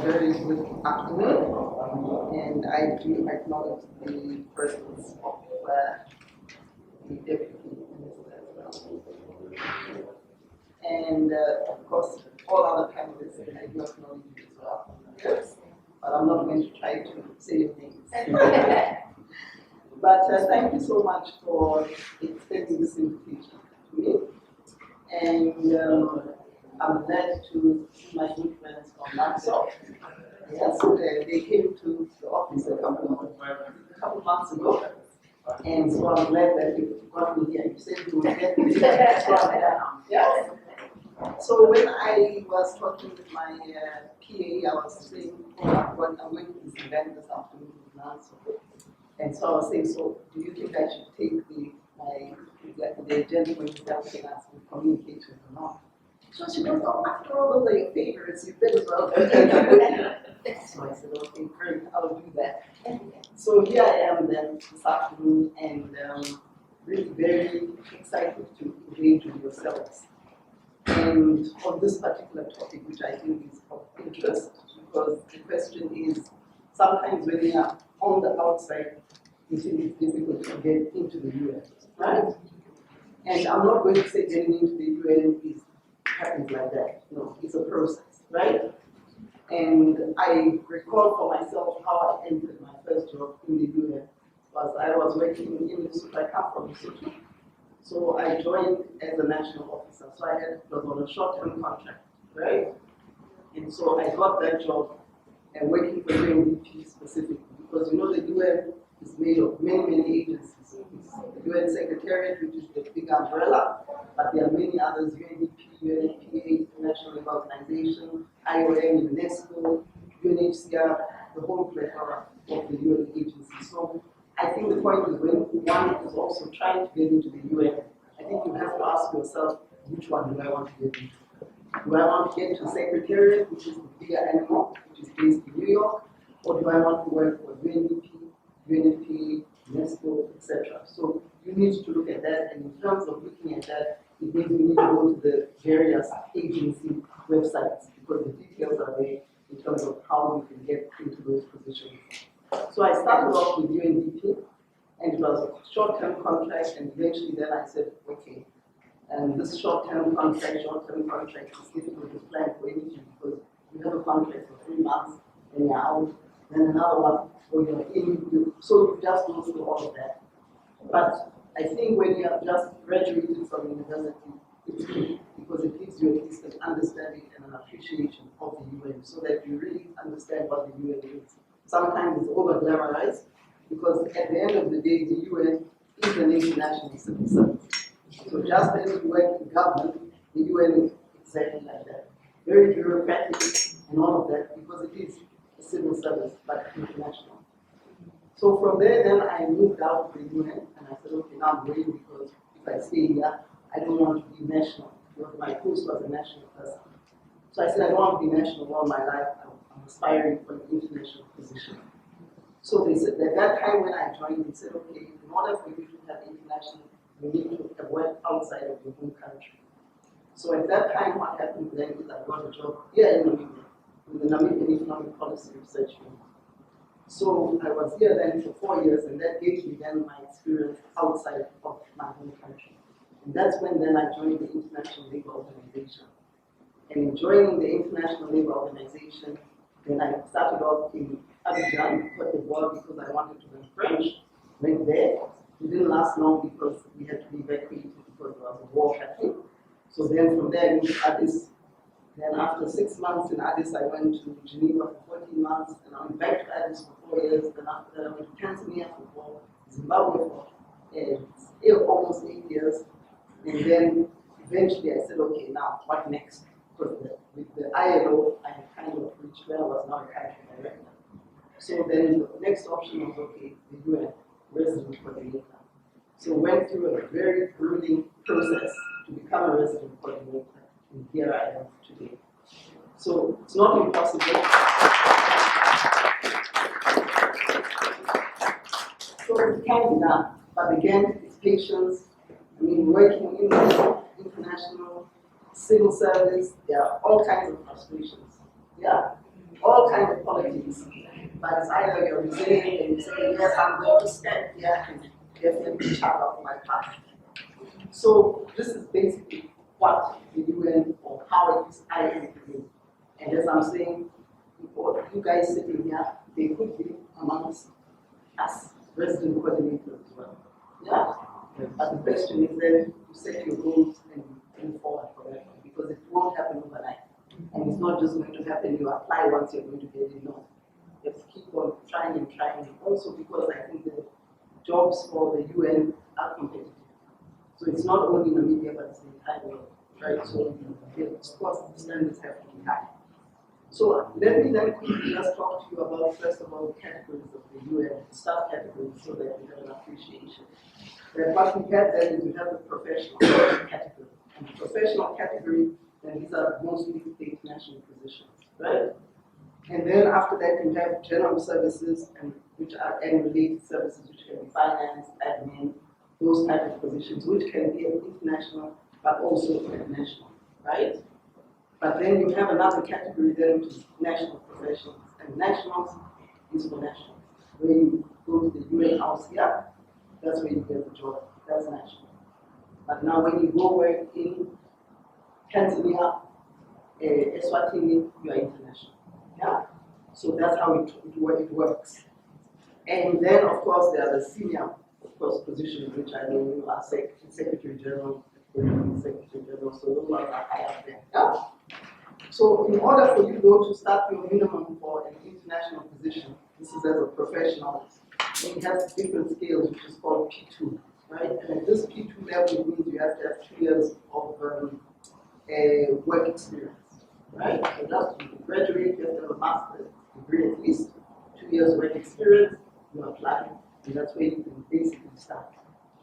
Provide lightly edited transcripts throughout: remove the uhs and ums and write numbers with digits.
very good afternoon, and I do acknowledge the presence of the Deputy Minister as well. And of course, all other panelists, I do acknowledge you as well. Yes, but I'm not going to try to say your names. But thank you so much for extending this invitation to me. And I'm glad to see my good friends from NANSO. Yes, they came to the office a couple months ago. And so I'm glad that you got me here. You said you would get me down. Yes. So when I was talking with my PA, I was saying, I'm going to this event this afternoon with NANSO. And so I was saying, so do you think I should take the agenda when you're helping us with communication or not? So she goes, oh, after all, those are your favorites, you better as well. So I said, okay, great, I'll do that. So here I am then this afternoon, and really very excited to engage with yourselves. And on this particular topic, which I think is of interest, because the question is, sometimes when you are on the outside, you think it's difficult to get into the UN, right? And I'm not going to say getting into the UN happens like that. No, it's a process, right? And I recall for myself how I entered my first job in the UN. I was working in Lesotho. I come from Lesotho. So I joined as a national officer. So was on a short-term contract, right? And so I got that job and working for UNDP specifically, because you know the UN is made of many agencies. It's the UN Secretariat, which is the big umbrella, but there are many others: UNDP, UNFPA, International Labour Organization, IOM, UNESCO, UNHCR, the whole plethora of the UN agencies. So I think the point is, when one is also trying to get into the UN, I think you have to ask yourself, which one do I want to get into? Do I want to get to Secretariat, which is the bigger animal, which is based in New York, or do I want to work for UNDP, UNFPA, UNESCO, etc.? So you need to look at that, and in terms of looking at that, it means we need to go to the various agency websites, because the details are there in terms of how you can get into those positions. So I started off with UNDP, and it was a short-term contract, and eventually then I said, okay, and this short-term contract is difficult to plan for anything, because you have a contract for 3 months, and you're out, then another one, or you're in, so you just go through all of that. But I think when you have just graduated from university, it's key, because it gives you at least an understanding and an appreciation of the UN, so that you really understand what the UN is. Sometimes it's over-glamorized, because at the end of the day, the UN is an international civil service. So just as you work in government, the UN is exactly like that. Very bureaucratic and all of that, because it is a civil service, but international. So from there, then I moved out to the UN, and I said, okay, now I'm going, because if I stay here, I don't want to be national, because my post was a national person. So I said, I don't want to be national all my life. I'm aspiring for an international position. So they said, at that time when I joined, they said, okay, in order for you to have international, you need to have worked outside of your home country. So at that time, what happened then is I got a job here in Namibia, with the Namibian Economic Policy Research Unit. So I was here then for 4 years, and that gave me then my experience outside of my home country. And that's when then I joined the International Labour Organization. And in joining the International Labour Organization, then I started off in Abidjan, Côte d'Ivoire, because I wanted to learn French. Went there. It didn't last long because we had to be evacuated because there was a war happening. So then from there I moved to Addis. Then after 6 months in Addis, I went to Geneva for 14 months, and I went back to Addis for 4 years. Then after that, I went to Tanzania for 4, Zimbabwe for almost 8 years. And then eventually I said, okay, now what next? Because with the ILO, I kind of reached where I was now a country director. So then the next option was, okay, the UN resident coordinator. So went through a very grueling process to become a resident coordinator, and here I am today. So it's not impossible. So it can be done, but again, it's patience. I mean, working in the international civil service, there are all kinds of frustrations. Yeah, all kinds case. But it's either you're resilient and you say, yes, I'm going to stand here and definitely chart out my path. So this is basically what the UN, or how it is I implement. And as I'm saying, you guys sitting here, they could be amongst us, resident coordinators as well. Yeah? But the question is then you set your goals and move forward for that one, because it won't happen overnight. And it's not just going to happen, you apply once you're going to get it. No. You have to keep on trying and trying. And also because I think the jobs for the UN are competitive. So it's not only Namibia, but it's the entire world, right? So of course the standards have to be high. So let me then quickly just talk to you about, first of all, the categories of the UN, staff categories, so that you have an appreciation. What we have then is we have the professional category. And the professional category, then these are mostly the international positions, right? And then after that, you have general services, and related services, which can be finance, admin, those type of positions, which can be international, but also international, right? But then you have another category then, which is national professionals, and nationals is for nationals. When you go to the UN house here, that's where you get the job. That's national. But now when you go work in Tanzania, Eswatini, you are international. Yeah. So that's how it works. And then of course there are the senior, of course, positions, which I know you are Secretary General, Secretary General, so those ones are high up there. Yeah? So in order for you though to start your minimum for an international position, this is as a professional, you have different scales, which is called P2, right? And at this P2 level, it means you have to have 2 years of work experience, right? So just to graduate, you have to have a master's degree, at least 2 years work experience, you apply, and that's where you can basically start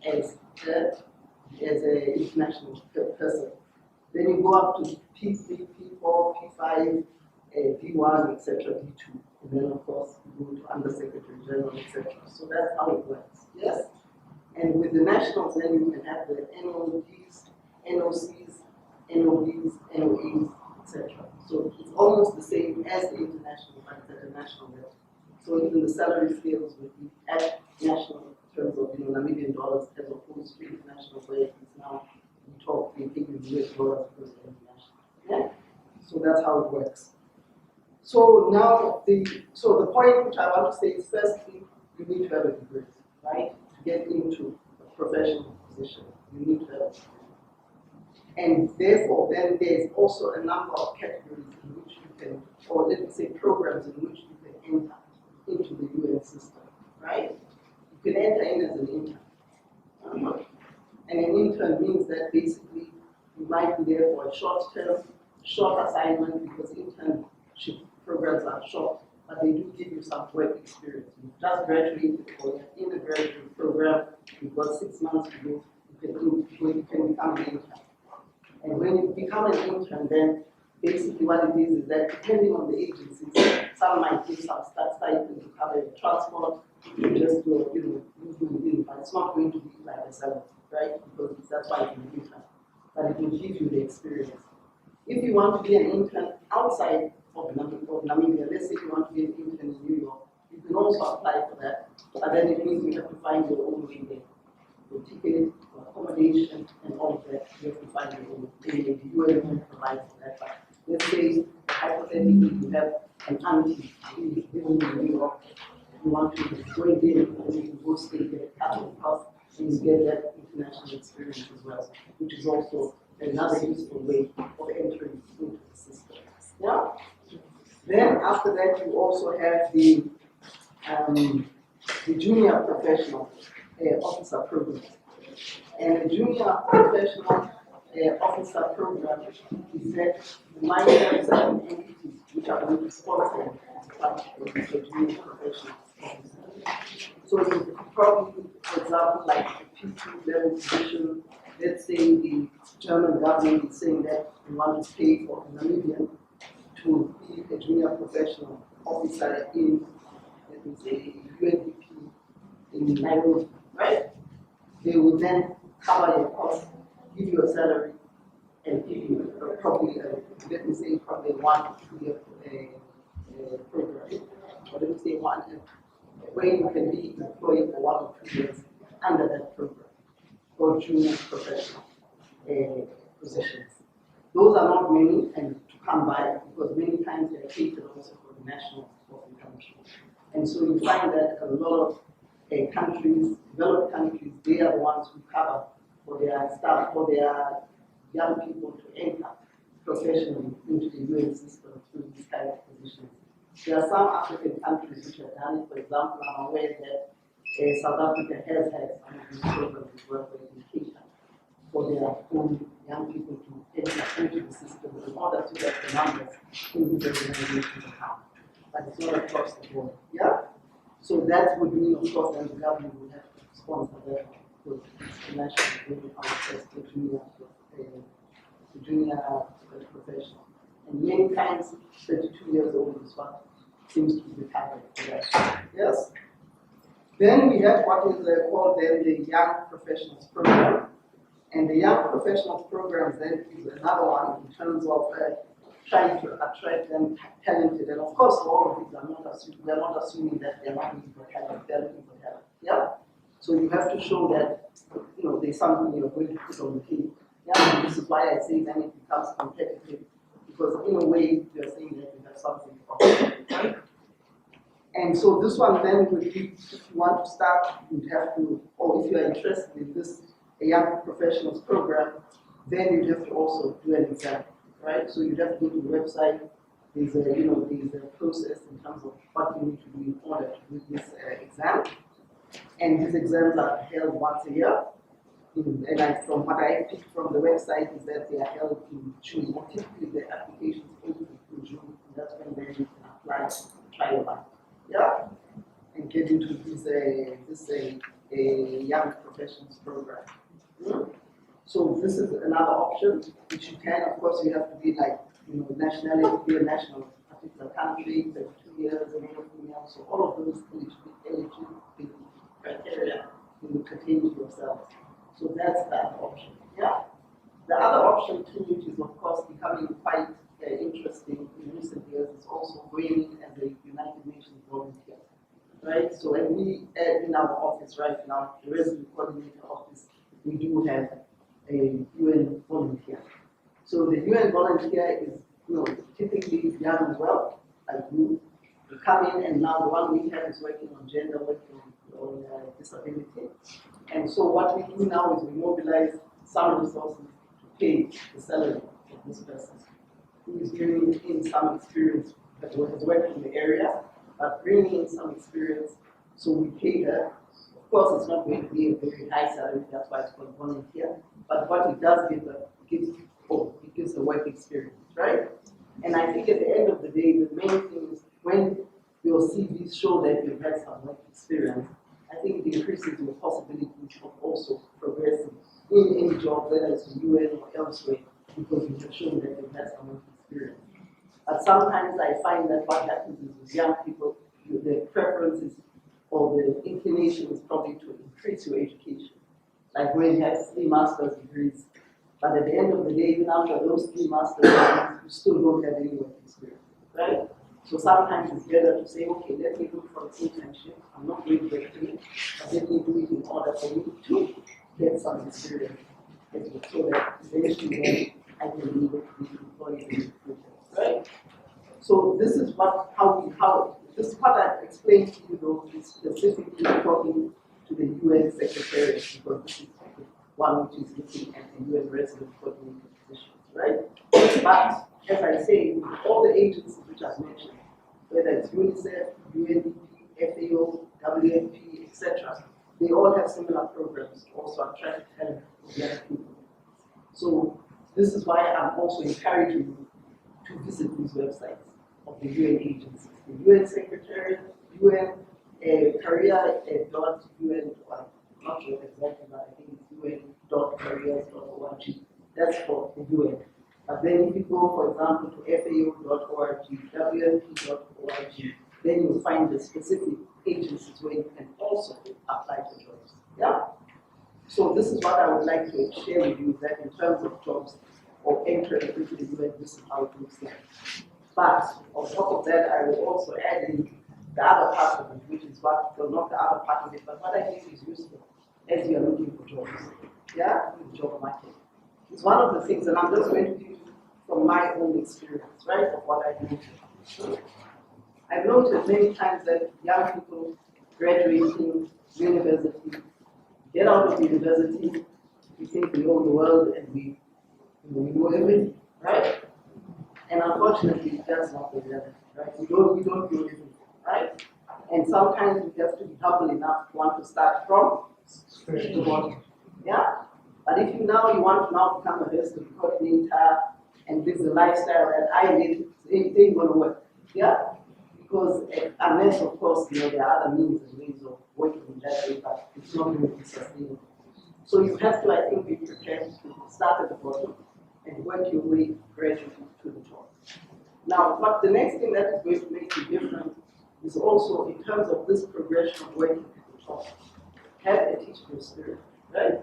as an international person. Then you go up to P3, P4, P5, D1, etc., D2. And then, of course, you go to Undersecretary General, etc. So that's how it works. Yes? And with the nationals, then you can have the NODs, NOCs, NOBs, NOEs, etc. So it's almost the same as the international, but it's at a national level. So even the salary scales would be at national in terms of Namibian dollars as opposed to international, where it's now we think in US dollars because of international. Yeah? So that's how it works. So now the point which I want to say is, firstly, you need to have a degree, right? To get into a professional position, you need to have a degree. And therefore, then there's also a number of categories in which you can, or let me say programs in which you can enter into the UN system, right? You can enter in as an intern. And an intern means that basically you might be there for a short assignment, because internship programs are short, but they do give you some work experience. You've just graduated or you're in a graduate program, you've got 6 months to go, you can become an intern. And when you become an intern, then basically what it is that depending on the agencies, some might give some stipend to cover your transport, you just go, but it's not going to be like a salary, right? Because that's why it's an intern. But it will give you the experience. If you want to be an intern outside of Namibia, let's say you want to be an intern in New York, you can also apply for that. But then it means you have to find your own way there. Your ticket, your accommodation, and all of that, you have to find your own way. The UN can provide for that. But let's say, hypothetically, you have an auntie living in New York, you want to go in there, and you can go stay there at the cost, and you get that international experience as well, which is also another useful way of entering into the system. Yeah? Then after that, you also have the junior professional officer program. And the junior professional officer program is that you might have certain entities which are going to sponsor the junior professional officer. So you could probably, for example, like a P2 level position, let's say the German government is saying that we want to pay for a Namibian to be a junior professional officer in, let me say, UNDP in Nairobi, right? They would then cover your costs, give you a salary, and give you probably, let me say, probably 1 to 2 year program. where you can be employed for 1 or 2 years under that program, or junior professional positions. Those are not many and to come by, because many times they are catered also for the national sporting country. And so you find that a lot of countries, developed countries, they are the ones who cover for their staff, for their young people to enter professionally into the UN system through these kind of positions. There are some African countries which have done it. For example, I'm aware that South Africa has had some of these programs as well for education for their own young people to enter into the system in order to get the numbers in these organizations account. But it's not across the board. Yeah? So that would mean, of course, that the government would have to sponsor that because the national giving access to junior professional. And many times, 32 years old is what seems to be covered for that. Yes? Then we have what is called then the Young Professionals Program. And the Young Professionals Program then is another one in terms of trying to attract them talented. And of course, all of these are not assuming that they're not looking for talent, they're looking for talent. Yeah? So you have to show that there's something you're going to put on the table. Yeah? And this is why I say then it becomes competitive. Because in a way, you're saying that you have something to offer. Right? And so this one then would be, if you want to start, you'd have to, or if you're interested in this Young Professionals Program, then you'd have to also do an exam, right? So you'd have to go to the website. There's a process in terms of what you need to do in order to do this exam. And these exams are held once a year. And from what I picked from the website is that they are held in June. Typically, the applications open in June, and that's when then you can apply to try your luck. Yeah, and get into this Young Professionals Program. So this is another option, which you can, of course, you have to be like, nationality, be a national particular country, 32 years, male or female, so all of those eligibility criteria you pertain to yourself. So that's that option. Yeah. The other option too, which is of course becoming quite interesting in recent years, is also going in as a United Nations volunteer. Right? So when we in our office right now, the resident coordinator office, we do have a UN volunteer. So the UN volunteer is typically young as well, like you. You come in, and now the one we have is working on gender, working on disability. And so what we do now is we mobilize some resources to pay the salary of this person who is bringing in some experience that has worked in the area, but bringing in some experience, so we pay her. Of course, it's not going to be a very high salary, that's why it's called volunteer, but what it does give her, it gives the work experience, right? And I think at the end of the day, the main thing is when your CVs show that you've had some work experience, I think it increases your possibility of also progressing in any job, whether it's the UN or elsewhere, because you have shown that you've had some work experience. But sometimes I find that what happens is with young people, the preferences or the inclination is probably to increase your education. Like when you have 3 master's degrees, but at the end of the day, even after those 3 master's degrees, you still don't have any work experience, right? So sometimes it's better to say, okay, let me look for an internship. I'm not going to get paid, but let me do it in order for me to get some experience, so that eventually then I can be able to be employed in the future, right? So this is this is what I've explained to you, though, is specifically talking to the UN Secretariat, because this is the one which is looking at the UN resident coordinator positions, right? But as I say, all the agencies which I've mentioned, whether it's UNICEF, UNDP, FAO, WFP, etc., they all have similar programs to also attract talent of young people. So this is why I'm also encouraging you to visit these websites of the UN agencies, the UN Secretariat, UN career.un, I'm not sure exactly, but I think it's un.careers.org. That's for the UN. But then if you go, for example, to FAO.org, WFP.org, then you'll find the specific agencies where you can also apply for jobs. Yeah? So this is what I would like to share with you, that in terms of jobs or entry into the UN, this is how it looks like. But on top of that, I will also add in the other part of it, which is what, well, not the other part of it, but what I think is useful as you are looking for jobs. Yeah, in the job market. It's one of the things, and I'm just going to give you from my own experience, right, of what I've noticed. I've noticed many times that young people graduating university, get out of university, we think we know the world and we know everything, right? And unfortunately, that's not the reality, right? We don't know everything, right? And sometimes we have to be humble enough to want to start from the bottom. Yeah? But if you want to now become a resident coordinator and this is the lifestyle that I live, it ain't gonna work. Yeah? Because unless of course there are other means and ways of working in that way, but it's not going to be sustainable. So you have to, I think, be prepared to start at the bottom and work your way gradually to the top. Now, what the next thing that is going to make you different is also in terms of this progression of working at the top. Have a teachable spirit, right?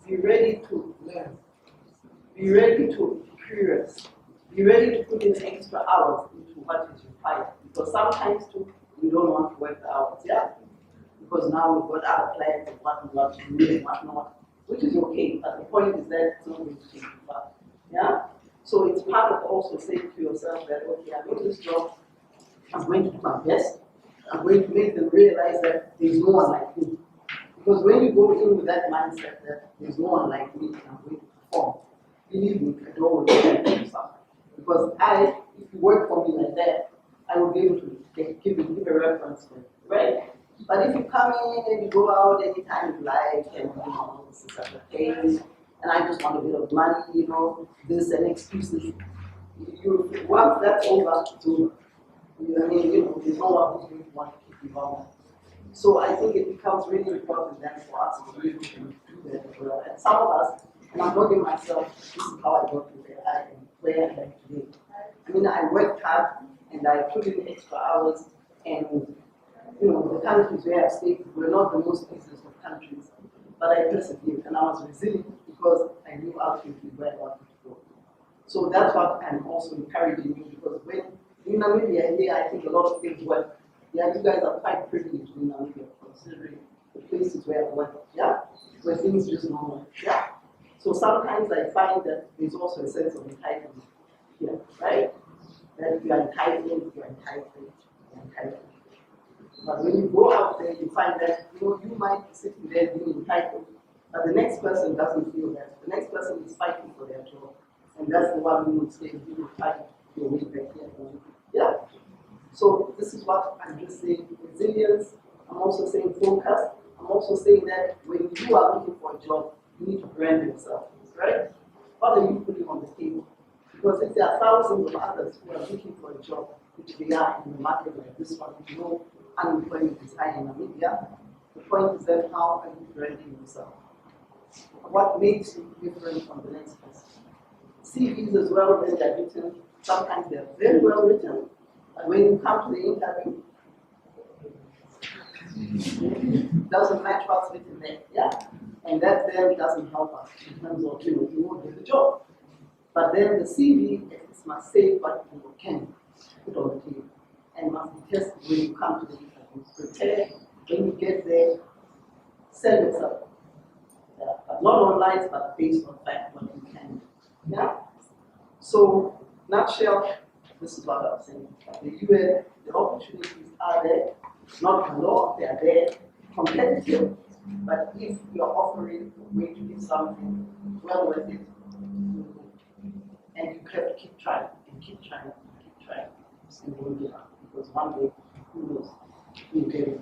Be ready to learn. Be ready to be curious. Be ready to put in extra hours into what is required. Because sometimes too, we don't want to work the hours, yeah? Because now we've got other plans and what we want to do and what not, which is okay, but the point is that it's not going to take you far. Yeah? So it's part of also saying to yourself that, okay, I'm in this job, I'm going to do my best, I'm going to make them realize that there's no one like me. Because when you go in with that mindset that there's no one like me and I'm going to perform, believe me, the door will be open to something. Because if you work for me like that, I will be able to give a reference to it, right? But if you come in and you go out anytime you like, and this is such a pain, and I just want a bit of money, this and excuses. Once that's over, it's over. There's no one who's going to want to keep you longer. So I think it becomes really important then for us to be able to do that as well. And some of us, and I'm looking myself, this is how I got to where I am, where I am today. I worked hard and I put in extra hours, and the countries where I stayed were not the most easiest of countries, but I persevered and I was resilient because I knew ultimately where I wanted to go. So that's what I'm also encouraging you, because when in Namibia, here I think a lot of things work. Yeah, you guys are quite privileged in Namibia, considering the places where I work, yeah, where things just don't work, yeah. So sometimes I find that there's also a sense of entitlement here, right? That if you are entitled, you're entitled, you're entitled. But when you go out there, you find that you might be sitting there being entitled, but the next person doesn't feel that. The next person is fighting for their job, and that's the one who will stay and will fight your way back here. Yeah. So this is what I'm just saying: resilience. I'm also saying focus. I'm also saying that when you are looking for a job, you need to brand yourself, right? What are you putting on the table? Because if there are thousands of others who are looking for a job, which they are in the market like this one, unemployment is high in Namibia. The point is that how are you branding yourself? What makes you different from the next person? CVs as well, when they're written, sometimes they're very well written, but when you come to the interview, it doesn't match what's written there, yeah? And that then doesn't help us in terms of, you won't get the job. But then the CV at least must say what you can put on the table and must be tested when you come to the interview. Prepare, when you get there, sell yourself. But not on lies, but based on fact, what you can. Yeah? So, nutshell, this is what I'm saying. The UN, the opportunities are there, not a lot, they are there, competitive, but if you're offering a way to give something well worth it, and you have to keep trying, and keep trying, and keep trying, and don't give up, because one day, who knows, you'll get it.